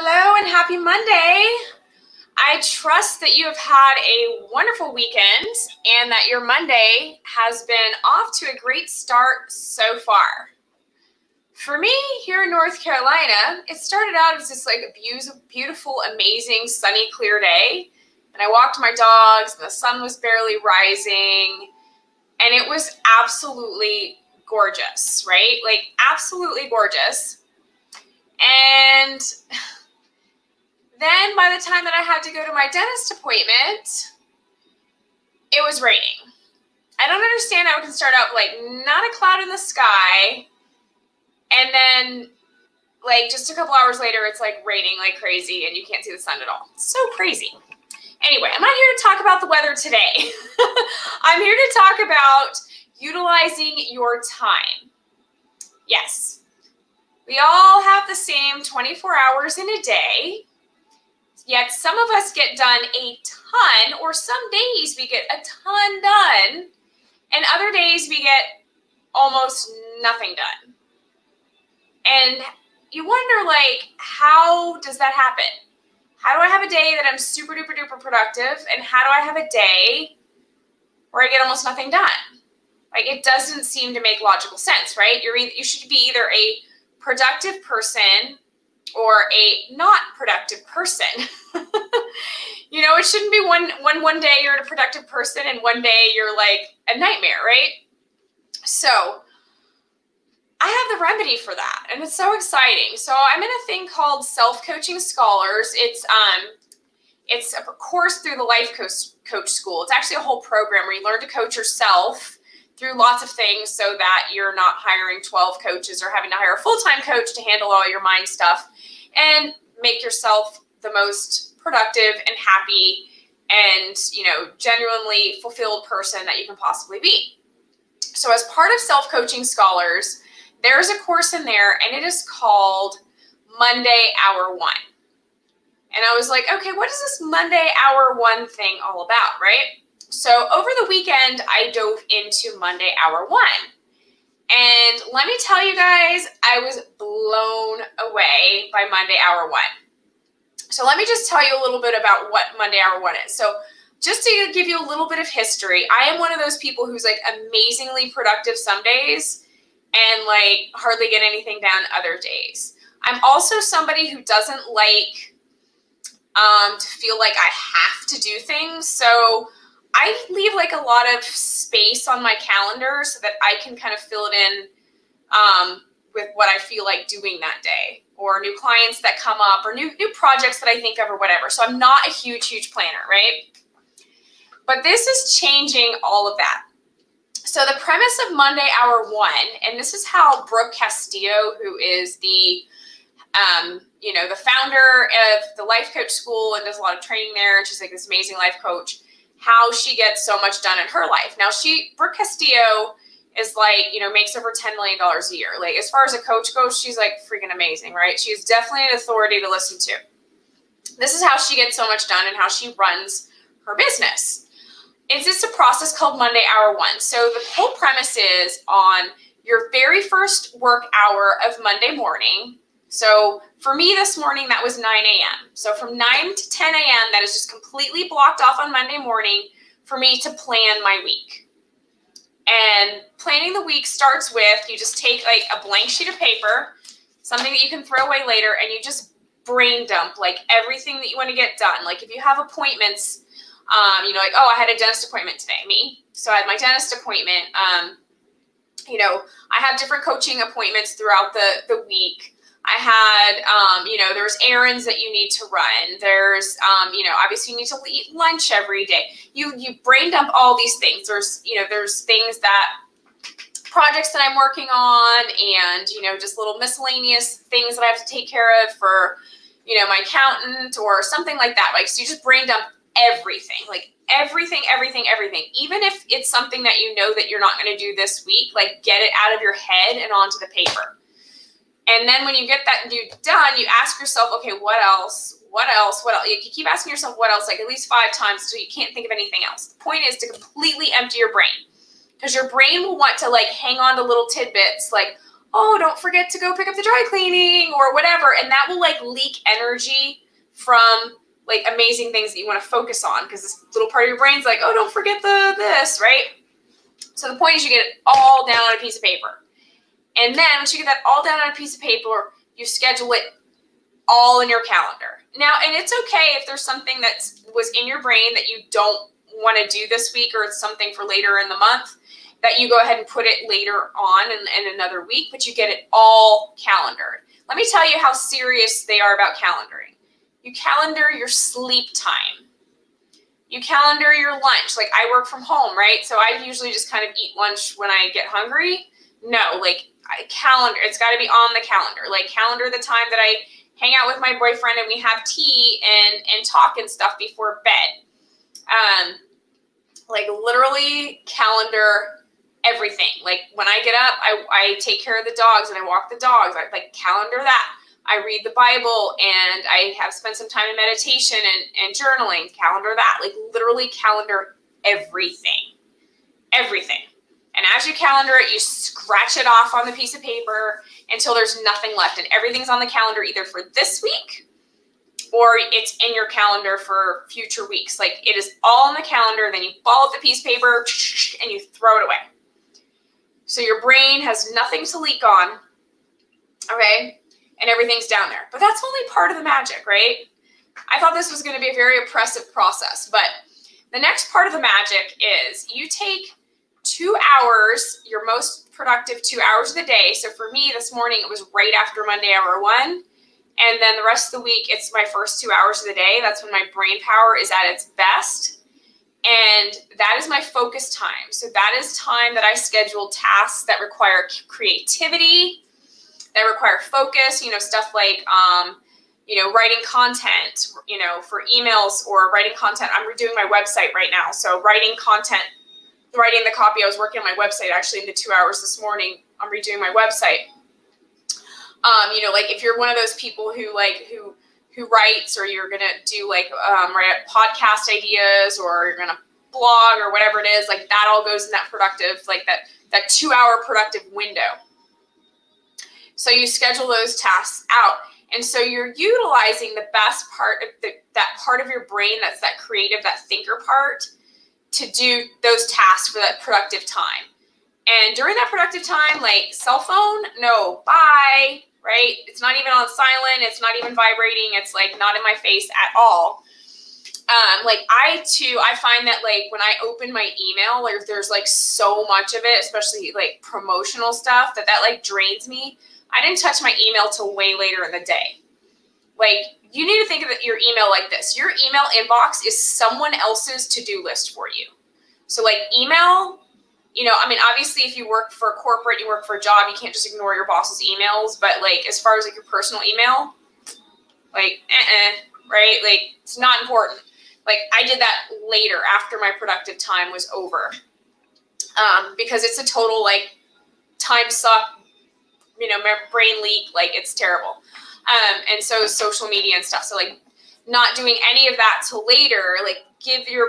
Hello and happy Monday. I trust that you have had a wonderful weekend and that your Monday has been off to a great start so far. For me, here in North Carolina, it started out as this beautiful, amazing, sunny, clear day. And I walked my dogs and the sun was barely rising. And it was absolutely gorgeous, right? Like absolutely gorgeous. And then by the time that I had to go to my dentist appointment, it was raining. I don't understand how it can start out like not a cloud in the sky, and then like just a couple hours later, it's like raining like crazy and you can't see the sun at all. It's so crazy. Anyway, I'm not here to talk about the weather today. I'm here to talk about utilizing your time. Yes, we all have the same 24 hours in a day. Yet some of us get done a ton, or some days we get a ton done, and other days we get almost nothing done. And you wonder, like, how does that happen? How do I have a day that I'm super duper duper productive, and how do I have a day where I get almost nothing done? Like, it doesn't seem to make logical sense, right? You should be either a productive person or a not productive person. You know, it shouldn't be one day you're a productive person and one day you're like a nightmare, right? So I have the remedy for that, and it's so exciting. So I'm in a thing called Self-Coaching Scholars. It's a course through the Life Coach School. It's actually a whole program where you learn to coach yourself through lots of things so that you're not hiring 12 coaches or having to hire a full-time coach to handle all your mind stuff, and make yourself the most productive and happy and, you know, genuinely fulfilled person that you can possibly be. So as part of Self-Coaching Scholars, there's a course in there, and it is called Monday Hour One. And I was like, okay, what is this Monday Hour One thing all about, right? So over the weekend, I dove into Monday Hour One. And let me tell you guys, I was blown away by Monday Hour One. So let me just tell you a little bit about what Monday Hour One is. So just to give you a little bit of history, I am one of those people who's like amazingly productive some days and like hardly get anything done other days. I'm also somebody who doesn't like to feel like I have to do things. So I leave like a lot of space on my calendar so that I can kind of fill it in with what I feel like doing that day, or new clients that come up, or new projects that I think of, or whatever. So I'm not a huge planner, right? But this is changing all of that. So the premise of Monday Hour One, and this is how Brooke Castillo, who is the the founder of the Life Coach School and does a lot of training there, and she's like this amazing life coach, how she gets so much done in her life. Now Brooke Castillo is like, makes over $10 million a year. Like, as far as a coach goes, she's like freaking amazing, right? She's definitely an authority to listen to. This is how she gets so much done and how she runs her business. It's just a process called Monday Hour One. So the whole premise is on your very first work hour of Monday morning. So for me this morning, that was 9 a.m. So from 9 to 10 a.m., that is just completely blocked off on Monday morning for me to plan my week. And planning the week starts with, you just take like a blank sheet of paper, something that you can throw away later, and you just brain dump like everything that you want to get done. Like if you have appointments, like, oh, I had a dentist appointment today, me. So I had my dentist appointment. I have different coaching appointments throughout the week. I had, there's errands that you need to run. There's, obviously you need to eat lunch every day. You brain dump all these things. There's things projects that I'm working on, and, just little miscellaneous things that I have to take care of for, my accountant or something like that. Like, so you just brain dump everything, like everything. Even if it's something that that you're not going to do this week, like get it out of your head and onto the paper. And then when you get that done, you ask yourself, okay, what else? You keep asking yourself what else, like at least 5 times until you can't think of anything else. The point is to completely empty your brain, because your brain will want to like hang on to little tidbits like, oh, don't forget to go pick up the dry cleaning or whatever. And that will like leak energy from like amazing things that you want to focus on, because this little part of your brain's like, oh, don't forget this, right? So the point is you get it all down on a piece of paper. And then once you get that all down on a piece of paper, you schedule it all in your calendar. Now, and it's okay if there's something that was in your brain that you don't want to do this week, or it's something for later in the month, that you go ahead and put it later on in another week, but you get it all calendared. Let me tell you how serious they are about calendaring. You calendar your sleep time. You calendar your lunch. Like, I work from home, right? So I usually just kind of eat lunch when I get hungry. No, like, I calendar. It's got to be on the calendar. Like, calendar the time that I hang out with my boyfriend and we have tea and talk and stuff before bed. Like, literally calendar everything. Like, when I get up, I take care of the dogs and I walk the dogs. I like calendar that. I read the Bible and I have spent some time in meditation and journaling. Calendar that. Like, literally calendar everything. Everything. And as you calendar it, you scratch it off on the piece of paper until there's nothing left. And everything's on the calendar either for this week or it's in your calendar for future weeks. Like, it is all on the calendar. Then you ball up the piece of paper and you throw it away. So your brain has nothing to leak on, okay? And everything's down there. But that's only part of the magic, right? I thought this was going to be a very oppressive process, but the next part of the magic is you take 2 hours, your most productive 2 hours of the day. So for me this morning, it was right after Monday hour 1. And then the rest of the week, it's my first 2 hours of the day. That's when my brain power is at its best. And that is my focus time. So that is time that I schedule tasks that require creativity, that require focus, stuff like, writing content, for emails or writing content. I'm redoing my website right now. So writing content, writing the copy. I was working on my website actually in the 2 hours this morning. I'm redoing my website. Like if you're one of those people who writes, or you're going to do write podcast ideas, or you're going to blog or whatever it is, like that all goes in that productive, like that 2 hour productive window. So you schedule those tasks out. And so you're utilizing the best part of that part of your brain, that's that creative, that thinker part, to do those tasks for that productive time. And during that productive time, like cell phone, no, bye, right? It's not even on silent. It's not even vibrating. It's like not in my face at all. I find that like when I open my email, like there's like so much of it, especially like promotional stuff, that like drains me. I didn't touch my email till way later in the day. Like, you need to think of your email like this. Your email inbox is someone else's to-do list for you. So like email, obviously if you work for a corporate, you work for a job, you can't just ignore your boss's emails. But like, as far as like your personal email, like, right? Like, it's not important. Like, I did that later after my productive time was over. Because it's a total like time suck, brain leak, like it's terrible. And so social media and stuff. So like not doing any of that till later, like give your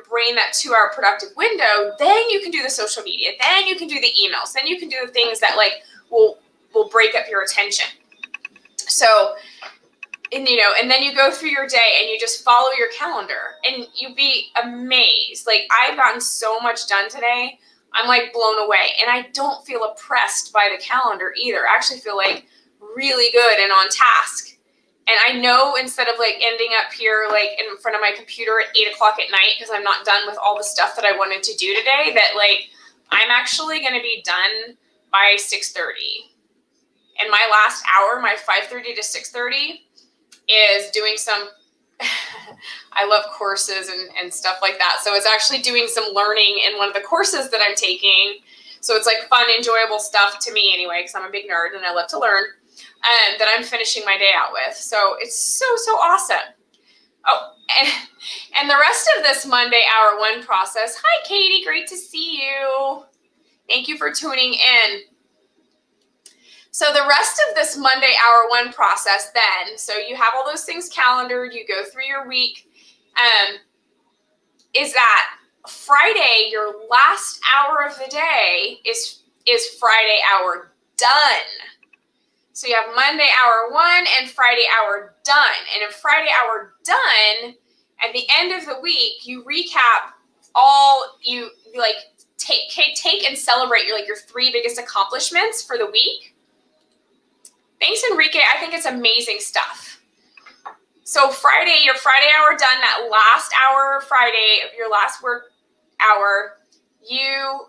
brain that 2 hour productive window, then you can do the social media, then you can do the emails, then you can do the things that like will break up your attention. So, and then you go through your day and you just follow your calendar and you'd be amazed. Like, I've gotten so much done today. I'm like blown away, and I don't feel oppressed by the calendar either. I actually feel like really good and on task. And I know, instead of like ending up here like in front of my computer at 8 o'clock at night because I'm not done with all the stuff that I wanted to do today, that like I'm actually going to be done by 6:30. And my last hour, my 5:30 to 6:30, is doing some I love courses and stuff like that. So it's actually doing some learning in one of the courses that I'm taking. So it's like fun, enjoyable stuff to me anyway, because I'm a big nerd and I love to learn, that I'm finishing my day out with. So it's so awesome. Oh, and the rest of this Monday hour 1 process. Hi, Katie. Great to see you. Thank you for tuning in. So the rest of this Monday hour 1 process then, so you have all those things calendared, you go through your week, is that Friday, your last hour of the day is Friday hour done. So you have Monday hour 1 and Friday hour done. And in Friday hour done, at the end of the week, you recap all, you like take and celebrate your 3 biggest accomplishments for the week. Thanks, Enrique. I think it's amazing stuff. So Friday, your Friday hour done, that last hour Friday of your last work hour, you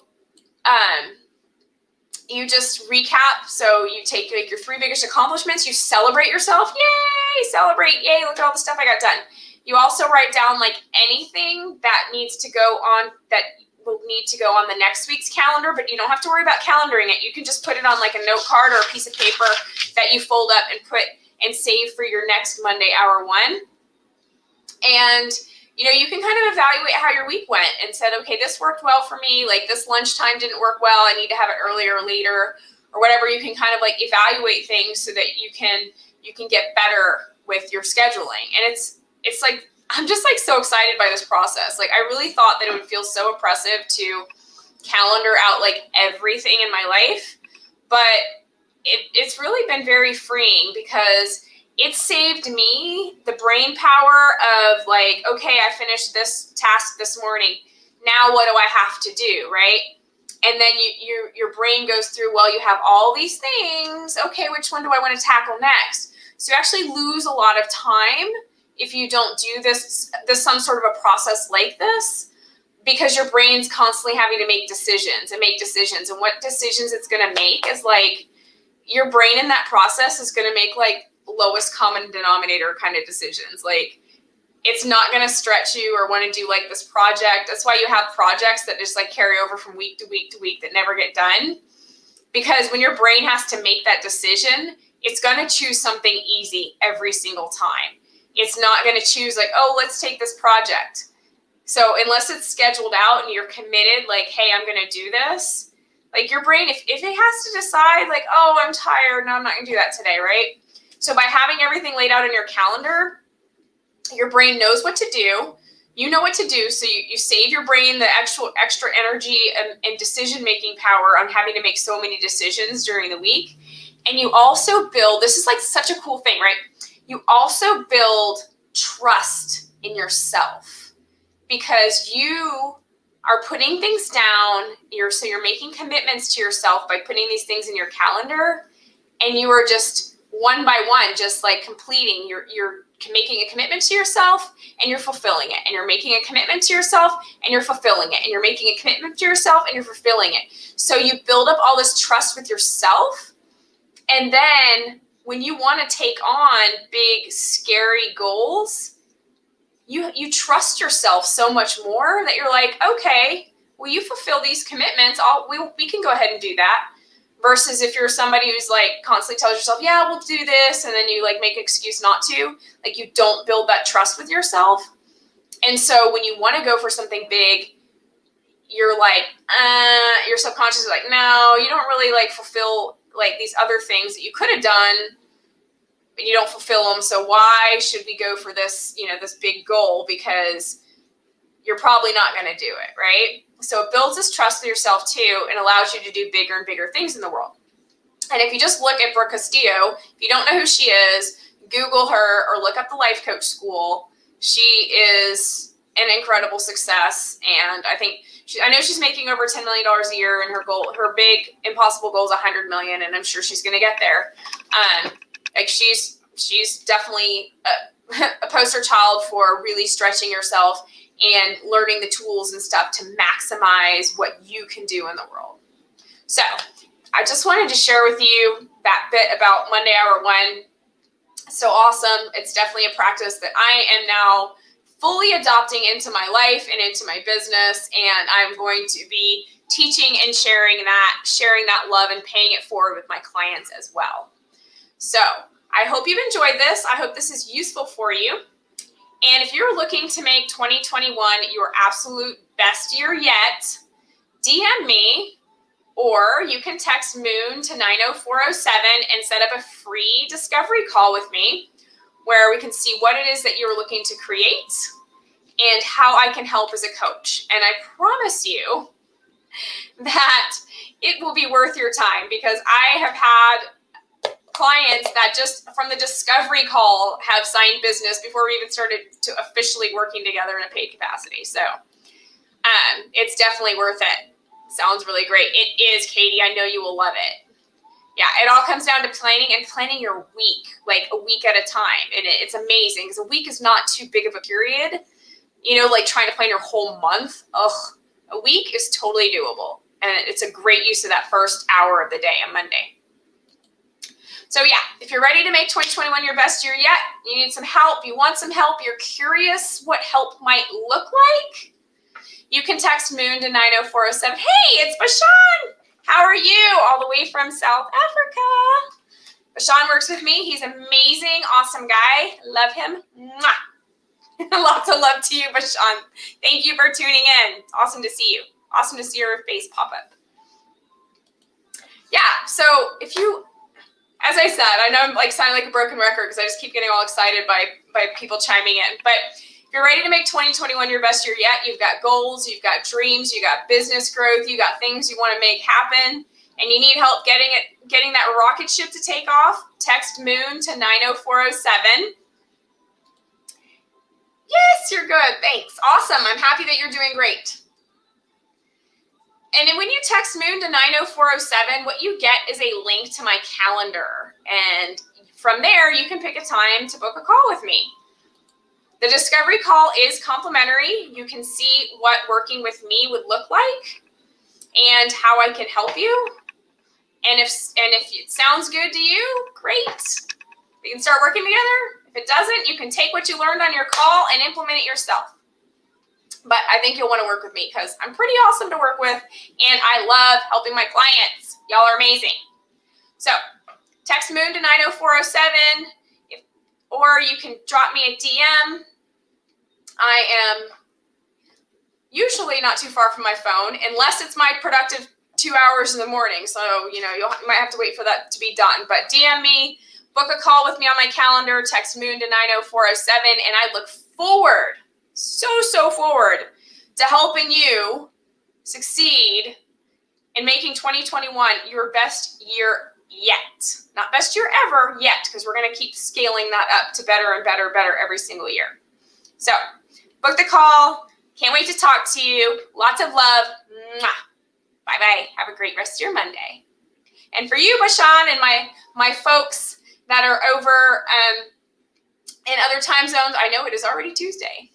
just recap. So you take like your 3 biggest accomplishments, you celebrate yourself. Yay, celebrate. Yay, look at all the stuff I got done. You also write down like anything that needs to go on, that will need to go on the next week's calendar, but you don't have to worry about calendaring it. You can just put it on like a note card or a piece of paper that you fold up and put and save for your next Monday hour 1. And you can kind of evaluate how your week went and said, okay, this worked well for me. Like this lunchtime didn't work well. I need to have it earlier or later or whatever. You can kind of like evaluate things so that you can get better with your scheduling. And it's like, I'm just like so excited by this process. Like I really thought that it would feel so oppressive to calendar out like everything in my life, but it's really been very freeing because it saved me the brain power of like, okay, I finished this task this morning. Now what do I have to do, right? And then your brain goes through, well, you have all these things. Okay, which one do I want to tackle next? So you actually lose a lot of time if you don't do this some sort of a process like this, because your brain's constantly having to make decisions. And what decisions it's going to make is like, your brain in that process is going to make like lowest common denominator kind of decisions. Like it's not going to stretch you or want to do like this project. That's why you have projects that just like carry over from week to week to week that never get done. Because when your brain has to make that decision, it's going to choose something easy every single time. It's not going to choose like, oh, let's take this project. So unless it's scheduled out and you're committed, like, hey, I'm going to do this. Like your brain, if it has to decide like, oh, I'm tired, no, I'm not going to do that today, right? So by having everything laid out in your calendar, your brain knows what to do. You know what to do. So you save your brain the actual extra energy and decision-making power on having to make so many decisions during the week. And you also build, this is like such a cool thing, right? You also build trust in yourself because you are putting things down. So you're making commitments to yourself by putting these things in your calendar, and you are just one by one, just like completing. You're making a commitment to yourself and you're fulfilling it, and you're making a commitment to yourself and you're fulfilling it, and you're making a commitment to yourself and you're fulfilling it. So you build up all this trust with yourself, and then when you want to take on big, scary goals, you trust yourself so much more that you're like, okay, well, you fulfill these commitments. We can go ahead and do that. Versus if you're somebody who's like constantly tells yourself, yeah, we'll do this, and then you like make an excuse not to, like you don't build that trust with yourself. And so when you want to go for something big, you're like, your subconscious is like, no, you don't really like fulfill like these other things that you could have done, but you don't fulfill them. So why should we go for this, this big goal? Because you're probably not going to do it, right? So it builds this trust with yourself too, and allows you to do bigger and bigger things in the world. And if you just look at Brooke Castillo, if you don't know who she is, Google her or look up the Life Coach School. She is an incredible success. And I know she's making over $10 million a year, and her big impossible goal is $100 million. And I'm sure she's going to get there. Like she's definitely a poster child for really stretching yourself and learning the tools and stuff to maximize what you can do in the world. So I just wanted to share with you that bit about Monday Hour 1. So awesome. It's definitely a practice that I am now fully adopting into my life and into my business. And I'm going to be teaching and sharing that love and paying it forward with my clients as well. So I hope you've enjoyed this. I hope this is useful for you. And if you're looking to make 2021 your absolute best year yet, DM me, or you can text Moon to 90407 and set up a free discovery call with me where we can see what it is that you're looking to create and how I can help as a coach. And I promise you that it will be worth your time, because I have had clients that just from the discovery call have signed business before we even started to officially working together in a paid capacity. So it's definitely worth it. Sounds really great. It is, Katie. I know you will love it. Yeah, it all comes down to planning and planning your week, like a week at a time. And it's amazing because a week is not too big of a period. You know, like trying to plan your whole month. Ugh, a week is totally doable. And it's a great use of that first hour of the day on Monday. So yeah, if you're ready to make 2021 your best year yet, you need some help, you want some help, you're curious what help might look like, you can text Moon to 90407. Hey, it's Bashan. How are you? All the way from South Africa. Bashan works with me. He's amazing, awesome guy. Love him. Mwah. Lots of love to you, Bashan. Thank you for tuning in. It's awesome to see you. Awesome to see your face pop up. Yeah, so if you, as I said, I know I'm like sounding like a broken record because I just keep getting all excited by people chiming in, but if you're ready to make 2021 your best year yet, you've got goals, you've got dreams, you got business growth, you got things you want to make happen, and you need help getting that rocket ship to take off, text Moon to 90407. Yes, you're good. Thanks. Awesome. I'm happy that you're doing great. And then when you text Moon to 90407, what you get is a link to my calendar. And from there, you can pick a time to book a call with me. The discovery call is complimentary. You can see what working with me would look like and how I can help you. And if it sounds good to you, great. We can start working together. If it doesn't, you can take what you learned on your call and implement it yourself. But I think you'll want to work with me because I'm pretty awesome to work with, and I love helping my clients. Y'all are amazing. So text Moon to 90407, or you can drop me a DM. I am usually not too far from my phone, unless it's my productive 2 hours in the morning. So, you might have to wait for that to be done. But DM me, book a call with me on my calendar, text Moon to 90407, and I look forward, so forward to helping you succeed in making 2021 your best year yet. Not best year ever yet, because we're going to keep scaling that up to better and better every single year. So book the call. Can't wait to talk to you. Lots of love. Mwah. Bye-bye. Have a great rest of your Monday. And for you, Bashan, and my folks that are over in other time zones, I know it is already Tuesday.